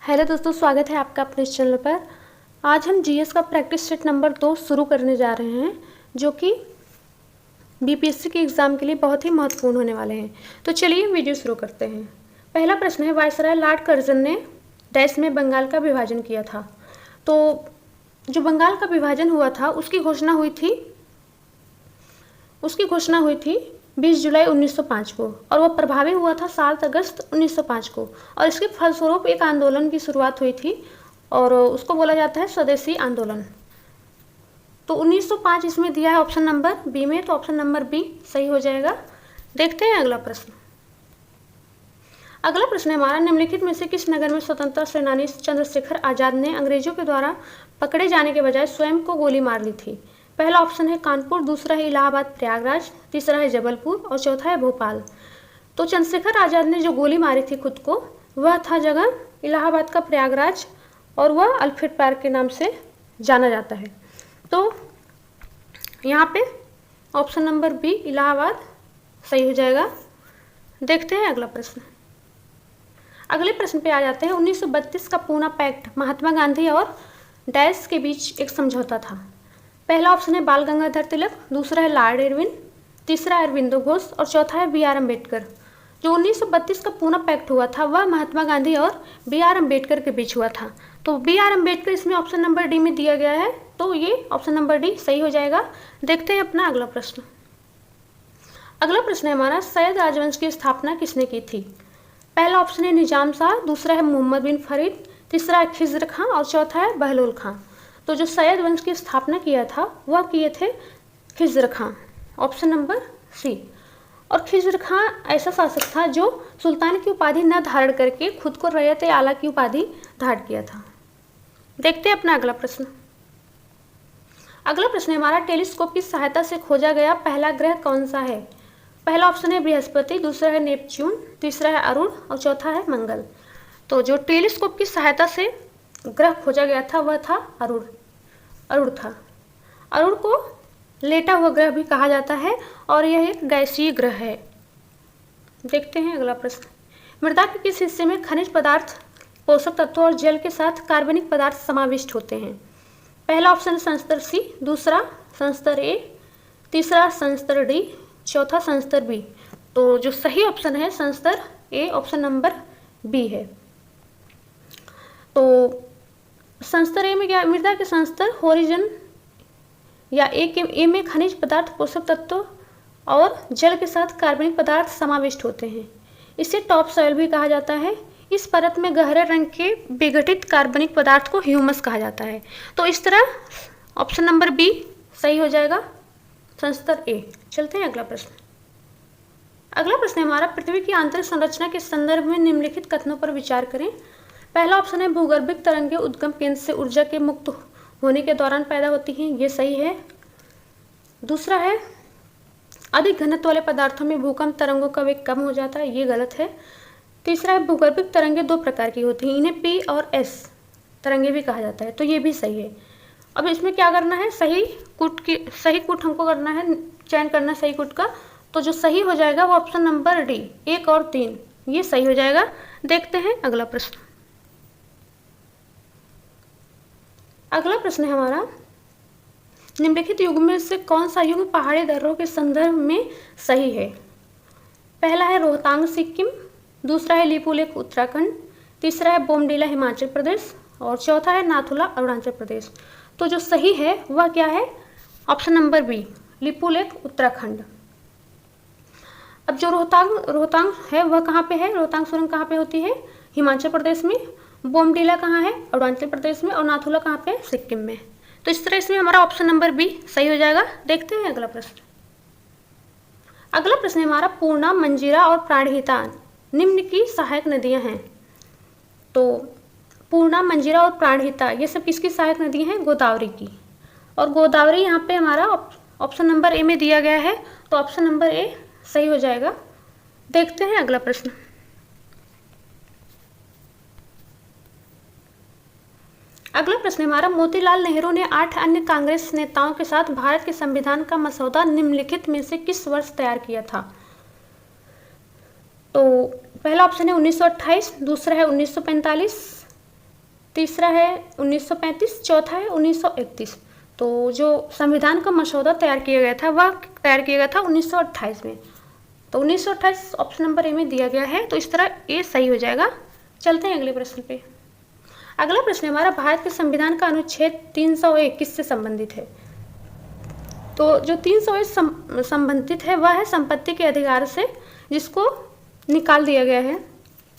Hello दोस्तों, स्वागत है आपका अपने इस चैनल पर। आज हम जीएस का प्रैक्टिस सेट नंबर 2 शुरू करने जा रहे हैं, जो कि बीपीएससी के एग्ज़ाम के लिए बहुत ही महत्वपूर्ण होने वाले हैं। तो चलिए वीडियो शुरू करते हैं। पहला प्रश्न है, वायसराय लॉर्ड कर्जन ने डैश में बंगाल का विभाजन किया था। तो जो बंगाल का विभाजन हुआ था उसकी घोषणा हुई थी 20 जुलाई 1905 को, और वह प्रभावी हुआ था 7 अगस्त 1905 को। और इसके फलस्वरूप एक आंदोलन की शुरुआत हुई थी और उसको बोला जाता है स्वदेशी आंदोलन। तो 1905 इसमें दिया है ऑप्शन नंबर बी में, तो ऑप्शन नंबर बी सही हो जाएगा। देखते हैं अगला प्रश्न। अगला प्रश्न है हमारा, निम्नलिखित में से किस नगर में स्वतंत्रता सेनानी चंद्रशेखर आजाद ने अंग्रेजों के द्वारा पकड़े जाने के बजाय स्वयं को गोली मार ली थी? पहला ऑप्शन है कानपुर, दूसरा है इलाहाबाद प्रयागराज, तीसरा है जबलपुर और चौथा है भोपाल। तो चंद्रशेखर आजाद ने जो गोली मारी थी खुद को, वह था जगह इलाहाबाद का प्रयागराज, और वह अल्फ्रेड पार्क के नाम से जाना जाता है। तो यहाँ पे ऑप्शन नंबर बी इलाहाबाद सही हो जाएगा। देखते हैं अगला प्रश्न। अगले प्रश्न पे आ जाते हैं। 1932 का पूना पैक्ट महात्मा गांधी और डैश के बीच एक समझौता था। पहला ऑप्शन है बाल गंगाधर तिलक, दूसरा है लॉर्ड इरविन, तीसरा है अरविंदो घोष और चौथा है बी.आर. अम्बेडकर। जो 1932 का पूना पैक्ट हुआ था वह महात्मा गांधी और बी.आर. अम्बेडकर के बीच हुआ था। तो बी.आर. अम्बेडकर इसमें ऑप्शन नंबर डी में दिया गया है, तो ये ऑप्शन नंबर डी सही हो जाएगा। देखते हैं अपना अगला प्रश्न। अगला प्रश्न है हमारा, सैयद राजवंश की स्थापना किसने की थी? पहला ऑप्शन है निजाम शाह, दूसरा है मोहम्मद बिन फरीद, तीसरा है खिज़्र खां और चौथा है बहलोल खां। तो जो सैयद वंश की स्थापना किया था वह किए थे खिज़्र खां, ऑप्शन नंबर सी। और खिज़्र खां ऐसा शासक था जो सुल्तान की उपाधि न धारण करके खुद को रैयत आला की उपाधि धारण किया था। देखते हैं अपना अगला प्रश्न। अगला प्रश्न है हमारा, टेलीस्कोप की सहायता से खोजा गया पहला ग्रह कौन सा है? पहला ऑप्शन है बृहस्पति, दूसरा है नेपच्यून, तीसरा है अरुण और चौथा है मंगल। तो जो टेलीस्कोप की सहायता से ग्रह खोजा गया था वह था अरुण था। अरुण को लेटा हुआ ग्रह भी कहा जाता है और यह एक गैसीय ग्रह है। देखते हैं अगला प्रश्न। मृदा के किस हिस्से में खनिज पदार्थ, पोषक तत्वों और जल के साथ कार्बनिक पदार्थ समाविष्ट होते हैं? पहला ऑप्शन है संस्तर सी, दूसरा संस्तर ए, तीसरा संस्तर डी, चौथा संस्तर बी। तो जो सही ऑप्शन है संस्तर ए, ऑप्शन नंबर बी है। तो संस्तर ए में क्या, मृदा के संस्तर होरिजन या ए में खनिज पदार्थ, पोषक तत्व और जल के साथ कार्बनिक पदार्थ समाविष्ट होते हैं। इसे टॉप सॉइल भी कहा जाता है। इस परत में गहरे रंग के विघटित कार्बनिक पदार्थ को ह्यूमस कहा जाता है। तो इस तरह ऑप्शन नंबर बी सही हो जाएगा, संस्तर ए। चलते हैं अगला प्रश्न। अगला प्रश्न हमारा, पृथ्वी की आंतरिक संरचना के संदर्भ में निम्नलिखित कथनों पर विचार करें। पहला ऑप्शन है भूगर्भिक तरंगें उद्गम केंद्र से ऊर्जा के मुक्त होने के दौरान पैदा होती हैं, ये सही है। दूसरा है अधिक घनत्व वाले पदार्थों में भूकंप तरंगों का वेग कम हो जाता है, ये गलत है। तीसरा है भूगर्भिक तरंगें 2 प्रकार की होती हैं, इन्हें पी और एस तरंगें भी कहा जाता है, तो ये भी सही है। अब इसमें क्या करना है, सही कूट हमको करना है, चयन करना है सही कूट का। तो जो सही हो जाएगा वो ऑप्शन नंबर डी 1 और 3, ये सही हो जाएगा। देखते हैं अगला प्रश्न। अगला प्रश्न है हमारा, निम्नलिखित युग में से कौन सा युग पहाड़ी दर्रों के संदर्भ में सही है? पहला है रोहतांग सिक्किम, दूसरा है लिपुलेख उत्तराखंड, तीसरा है बोमडीला हिमाचल प्रदेश और चौथा है नाथुला अरुणाचल प्रदेश। तो जो सही है वह क्या है, option number B Lipulekh Uttarakhand. अब जो रोहतांग है वह कहाँ पे है, रोहतांग सुरंग कहाँ पे होती है, हिमाचल प्रदेश में। बोमडीला कहाँ है, अरुणाचल प्रदेश में। और नाथुला कहाँ पे, सिक्किम में। तो इस तरह इसमें हमारा ऑप्शन नंबर बी सही हो जाएगा। देखते हैं अगला प्रश्न। अगला प्रश्न हमारा, पूर्णा, मंजीरा और प्राणहिता निम्न की सहायक नदियां हैं। तो पूर्णा, मंजीरा और प्राणहिता ये सब किसकी सहायक नदी हैं, गोदावरी की। और गोदावरी यहाँ पे हमारा ऑप्शन नंबर ए में दिया गया है, तो ऑप्शन नंबर ए सही हो जाएगा। देखते हैं अगला प्रश्न। अगला प्रश्न हमारा, मोतीलाल नेहरू ने 8 अन्य कांग्रेस नेताओं के साथ भारत के संविधान का मसौदा निम्नलिखित में से किस वर्ष तैयार किया था? तो पहला ऑप्शन है 1928, दूसरा है 1945, तीसरा है 1935, चौथा है 1931। तो जो संविधान का मसौदा तैयार किया गया था वह तैयार किया गया था 1928 में। तो 1928 ऑप्शन नंबर ए में दिया गया है, तो इस तरह ए सही हो जाएगा। चलते हैं अगले प्रश्न पे। अगला प्रश्न हमारा, भारत के संविधान का अनुच्छेद 301 किससे संबंधित है? तो जो 301 संबंधित है वह है संपत्ति के अधिकार से, जिसको निकाल दिया गया है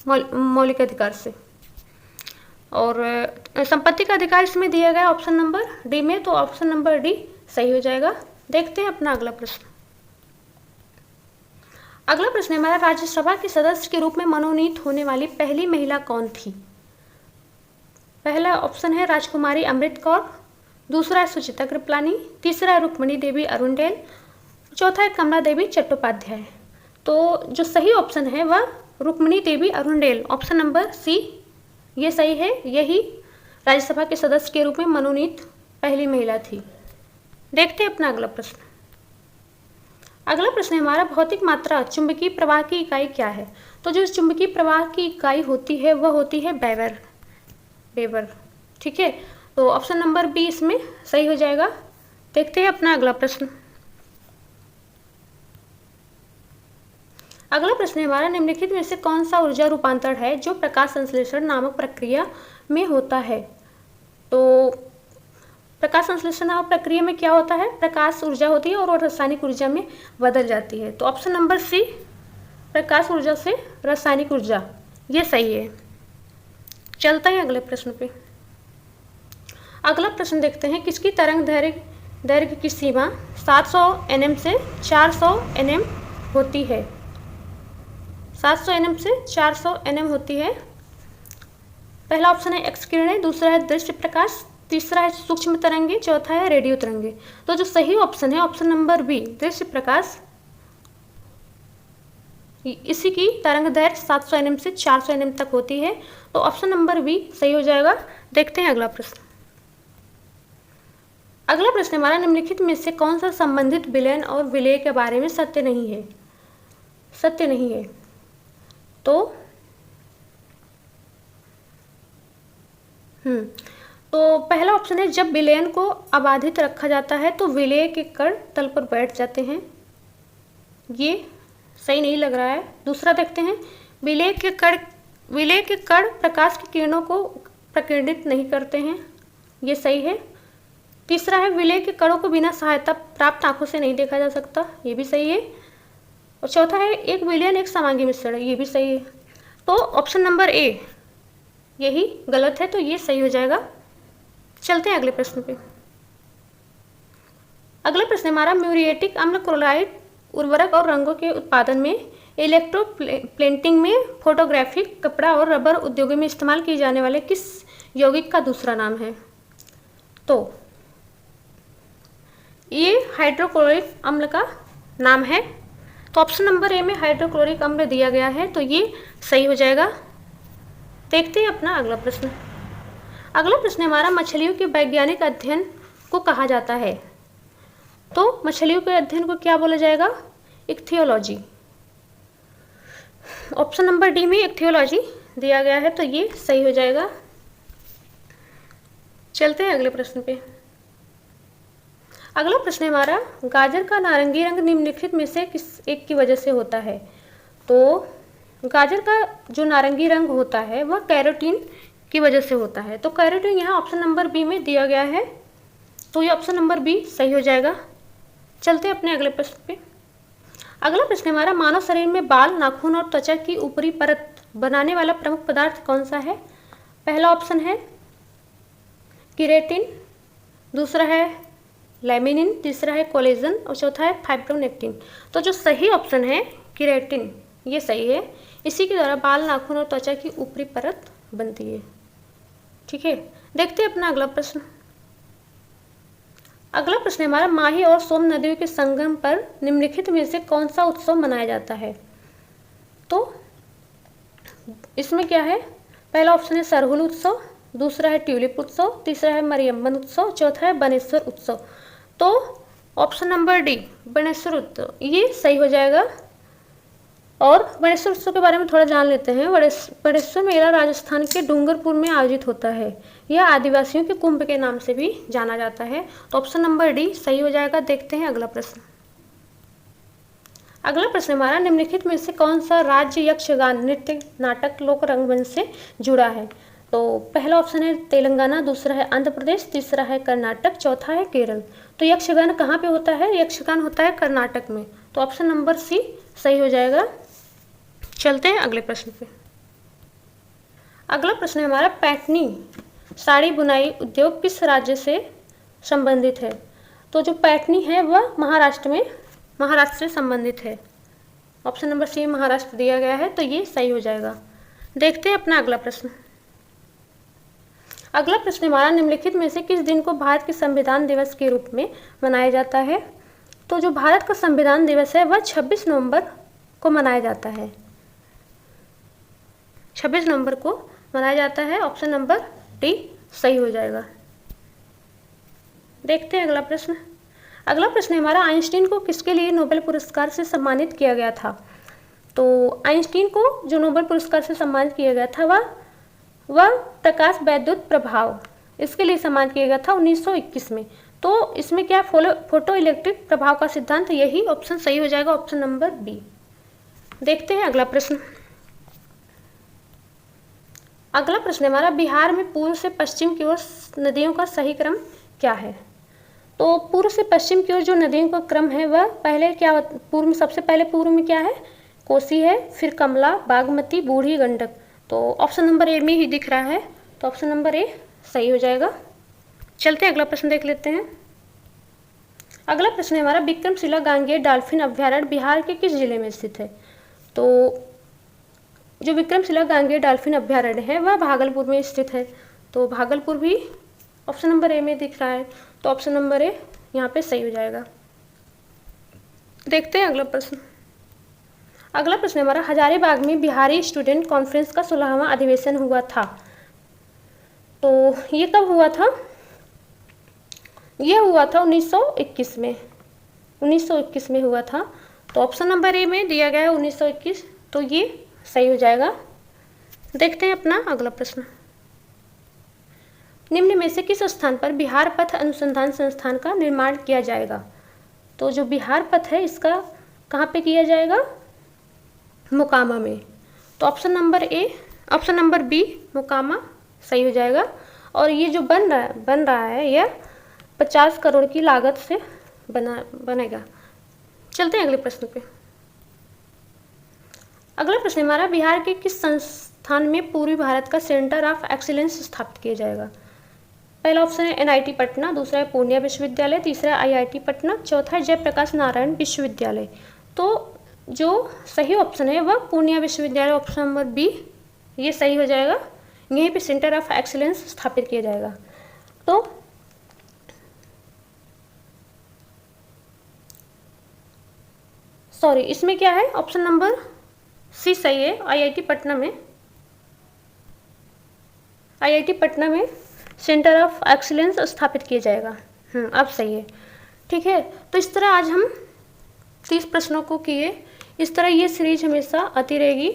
मौलिक अधिकार से। और संपत्ति का अधिकार इसमें दिया गया ऑप्शन नंबर डी में, तो ऑप्शन नंबर डी सही हो जाएगा। देखते हैं अपना अगला प्रश्न। अगला प्रश्न हमारा, राज्यसभा के सदस्य के रूप में मनोनीत होने वाली पहली महिला कौन थी? पहला ऑप्शन है राजकुमारी अमृत कौर, दूसरा है सुचिता कृपलानी, तीसरा है रुक्मणी देवी अरुणडेल, चौथा है कमला देवी चट्टोपाध्याय। तो जो सही ऑप्शन है वह रुक्मणी देवी अरुणडेल, ऑप्शन नंबर सी ये सही है। यही राज्यसभा के सदस्य के रूप में मनोनीत पहली महिला थी। देखते हैं अपना अगला प्रश्न। अगला प्रश्न है हमारा, भौतिक मात्रा चुंबकीय प्रवाह की इकाई क्या है? तो जो चुंबकीय प्रवाह की इकाई होती है वह होती है वेबर। ठीक है, तो ऑप्शन नंबर बी इसमें सही हो जाएगा। देखते हैं अपना अगला प्रश्न। अगला प्रश्न है हमारा, निम्नलिखित में से कौन सा ऊर्जा रूपांतरण है जो प्रकाश संश्लेषण नामक प्रक्रिया में होता है? तो प्रकाश संश्लेषण नामक प्रक्रिया में क्या होता है? प्रकाश ऊर्जा होती है और वो रासायनिक ऊर्जा में बदल जाती है। तो ऑप्शन नंबर सी, प्रकाश ऊर्जा से रासायनिक ऊर्जा, ये सही है। चलते हैं अगले प्रश्न पे। अगला प्रश्न देखते हैं, किसकी तरंग दैर्घ्य की सीमा 700 nm से 400 nm होती है? 700 nm से 400 nm होती है। पहला ऑप्शन है एक्स किरणें, दूसरा है दृश्य प्रकाश, तीसरा है सूक्ष्म तरंगे, चौथा है रेडियो तरंगे। तो जो सही ऑप्शन है ऑप्शन नंबर बी, दृश्य प्रकाश, इसी की तरंग दैर्घ्य 700 nm से 400 nm तक होती है। तो ऑप्शन नंबर बी सही हो जाएगा। देखते हैं अगला प्रश्न। अगला प्रश्न हमारा, निम्नलिखित में से कौन सा संबंधित विलयन और विलेय के बारे में सत्य नहीं है? तो पहला ऑप्शन है, जब विलयन को अबाधित रखा जाता है तो विलेय के कण तल पर बैठ जाते हैं, ये सही नहीं लग रहा है। दूसरा देखते हैं, विलेय के कण प्रकाश की किरणों को प्रकीर्णित नहीं करते हैं, ये सही है। तीसरा है, विलेय के कणों को बिना सहायता प्राप्त आंखों से नहीं देखा जा सकता, ये भी सही है। और चौथा है, एक विलयन एक समांगी मिश्रण है, ये भी सही है। तो ऑप्शन नंबर ए यही गलत है, तो ये सही हो जाएगा। चलते हैं अगले प्रश्न पे। अगला प्रश्न हमारा, म्यूरिएटिक अम्ल क्लोराइड उर्वरक और रंगों के उत्पादन में, इलेक्ट्रोप्लेटिंग में, फोटोग्राफिक, कपड़ा और रबर उद्योगों में इस्तेमाल किए जाने वाले किस यौगिक का दूसरा नाम है? तो ये हाइड्रोक्लोरिक अम्ल का नाम है। तो ऑप्शन नंबर ए में हाइड्रोक्लोरिक अम्ल दिया गया है, तो ये सही हो जाएगा। देखते हैं अपना अगला प्रश्न। अगला प्रश्न हमारा, मछलियों के वैज्ञानिक अध्ययन को कहा जाता है? तो मछलियों के अध्ययन को क्या बोला जाएगा? इक्थियोलॉजी। ऑप्शन नंबर डी में इक्थियोलॉजी दिया गया है, तो ये सही हो जाएगा। चलते हैं अगले प्रश्न पे। अगला प्रश्न हमारा, गाजर का नारंगी रंग निम्नलिखित में से किस एक की वजह से होता है? तो गाजर का जो नारंगी रंग होता है वह कैरोटीन की वजह से होता है। तो कैरोटीन यहाँ ऑप्शन नंबर बी में दिया गया है, तो ये ऑप्शन नंबर बी सही हो जाएगा। चलते हैं अपने अगले प्रश्न पे। अगला प्रश्न हमारा, मानव शरीर में बाल, नाखून और त्वचा की ऊपरी परत बनाने वाला प्रमुख पदार्थ कौन सा है? पहला ऑप्शन है केराटिन, दूसरा है लैमिनिन, तीसरा है कोलेजन और चौथा है फाइब्रोनेक्टिन। तो जो सही ऑप्शन है केराटिन, ये सही है। इसी के द्वारा बाल, नाखून और त्वचा की ऊपरी परत बनती है। ठीक है, देखते हैं अपना अगला प्रश्न। अगला प्रश्न हमारा, माही और सोम नदियों के संगम पर निम्नलिखित में से कौन सा उत्सव मनाया जाता है? तो इसमें क्या है? पहला ऑप्शन है सरहुल उत्सव, दूसरा है ट्यूलिप उत्सव, तीसरा है मरियम्मन उत्सव, चौथा है बनेश्वर उत्सव। तो ऑप्शन नंबर डी बनेश्वर उत्सव, ये सही हो जाएगा। और बड़ेश्वर उत्सव के बारे में थोड़ा जान लेते हैं। बड़ेश्वर मेला राजस्थान के डूंगरपुर में आयोजित होता है। यह आदिवासियों के कुंभ के नाम से भी जाना जाता है। तो ऑप्शन नंबर डी सही हो जाएगा। देखते हैं अगला प्रश्न। अगला प्रश्न हमारा, निम्नलिखित में से कौन सा राज्य यक्षगान नृत्य नाटक लोक रंगमंच से जुड़ा है? तो पहला ऑप्शन है तेलंगाना, दूसरा है आंध्र प्रदेश, तीसरा है कर्नाटक, चौथा है केरल। तो यक्षगान कहाँ पे होता है? यक्षगान होता है कर्नाटक में। तो ऑप्शन नंबर सी सही हो जाएगा। चलते हैं अगले प्रश्न पे। अगला प्रश्न है हमारा, पैठनी साड़ी बुनाई उद्योग किस राज्य से संबंधित है? तो जो पैठनी है वह महाराष्ट्र से संबंधित है। ऑप्शन नंबर सी महाराष्ट्र दिया गया है, तो ये सही हो जाएगा। देखते हैं अपना अगला प्रश्न। अगला प्रश्न हमारा, निम्नलिखित में से किस दिन को भारत के संविधान दिवस के रूप में मनाया जाता है? तो जो भारत का संविधान दिवस है वह 26 नवंबर को मनाया जाता है। 26 नवंबर को मनाया जाता है। ऑप्शन नंबर डी सही हो जाएगा। देखते हैं अगला प्रश्न। अगला प्रश्न हमारा, आइंस्टीन को किसके लिए नोबेल पुरस्कार से सम्मानित किया गया था? तो आइंस्टीन को जो नोबेल पुरस्कार से सम्मानित किया गया था वह प्रकाश वैद्युत प्रभाव, इसके लिए सम्मानित किया गया था 1921 में। तो इसमें क्या फोटो इलेक्ट्रिक प्रभाव का सिद्धांत, यही ऑप्शन सही हो जाएगा। Option number B. देखते हैं अगला प्रश्न। अगला प्रश्न हमारा, बिहार में पूर्व से पश्चिम की ओर नदियों का सही क्रम क्या है? तो पूर्व से पश्चिम की ओर जो नदियों का क्रम है वह पहले क्या, सबसे पहले पूर्व में क्या है? कोसी है, फिर कमला, बागमती, बूढ़ी, गंडक। तो ऑप्शन नंबर ए में ही दिख रहा है, तो ऑप्शन नंबर ए सही हो जाएगा। चलते हैं अगला प्रश्न देख लेते हैं। अगला प्रश्न है हमारा, विक्रमशिला गांगेय डॉल्फिन अभ्यारण्य बिहार के किस जिले में स्थित है? तो जो विक्रमशिला गांगेय डॉल्फिन अभ्यारण्य है वह भागलपुर में स्थित है। तो भागलपुर भी ऑप्शन नंबर ए में दिख रहा है, तो ऑप्शन नंबर ए यहाँ पे सही हो जाएगा। देखते हैं अगला प्रश्न। अगला प्रश्न हमारा, हजारीबाग में बिहारी स्टूडेंट कॉन्फ्रेंस का 16वां अधिवेशन हुआ था। तो ये कब हुआ था? यह हुआ था 1921 में। 1921 में हुआ था। तो ऑप्शन नंबर ए में दिया गया है 1921, तो ये सही हो जाएगा। देखते हैं अपना अगला प्रश्न। निम्न में से किस स्थान पर बिहार पथ अनुसंधान संस्थान का निर्माण किया जाएगा? तो जो बिहार पथ है इसका कहाँ पे किया जाएगा? मोकामा में। तो ऑप्शन नंबर बी मोकामा सही हो जाएगा। और ये जो बन रहा है यह 50 करोड़ की लागत से बनेगा। चलते हैं अगले प्रश्न पे। अगला प्रश्न हमारा, बिहार के किस संस्थान में पूर्वी भारत का सेंटर ऑफ एक्सीलेंस स्थापित किया जाएगा? पहला ऑप्शन है एनआईटी पटना, दूसरा है पूर्णिया विश्वविद्यालय, तीसरा है आईआईटी पटना, चौथा है जयप्रकाश नारायण विश्वविद्यालय। तो जो सही ऑप्शन है वह पूर्णिया विश्वविद्यालय, ऑप्शन नंबर बी ये सही हो जाएगा। यहीं पे सेंटर ऑफ एक्सीलेंस स्थापित किया जाएगा। तो सॉरी, इसमें क्या है? ऑप्शन नंबर सी सही है। आईआईटी पटना में सेंटर ऑफ एक्सीलेंस स्थापित किया जाएगा। अब सही है। ठीक है, तो इस तरह आज हम 30 प्रश्नों को किए। इस तरह ये सीरीज हमेशा आती रहेगी।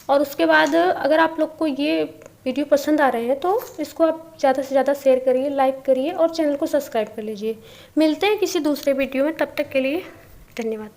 और उसके बाद अगर आप लोग को ये वीडियो पसंद आ रहे हैं तो इसको आप ज़्यादा से ज़्यादा शेयर करिए, लाइक करिए और चैनल को सब्सक्राइब कर लीजिए। मिलते हैं किसी दूसरे वीडियो में, तब तक के लिए धन्यवाद।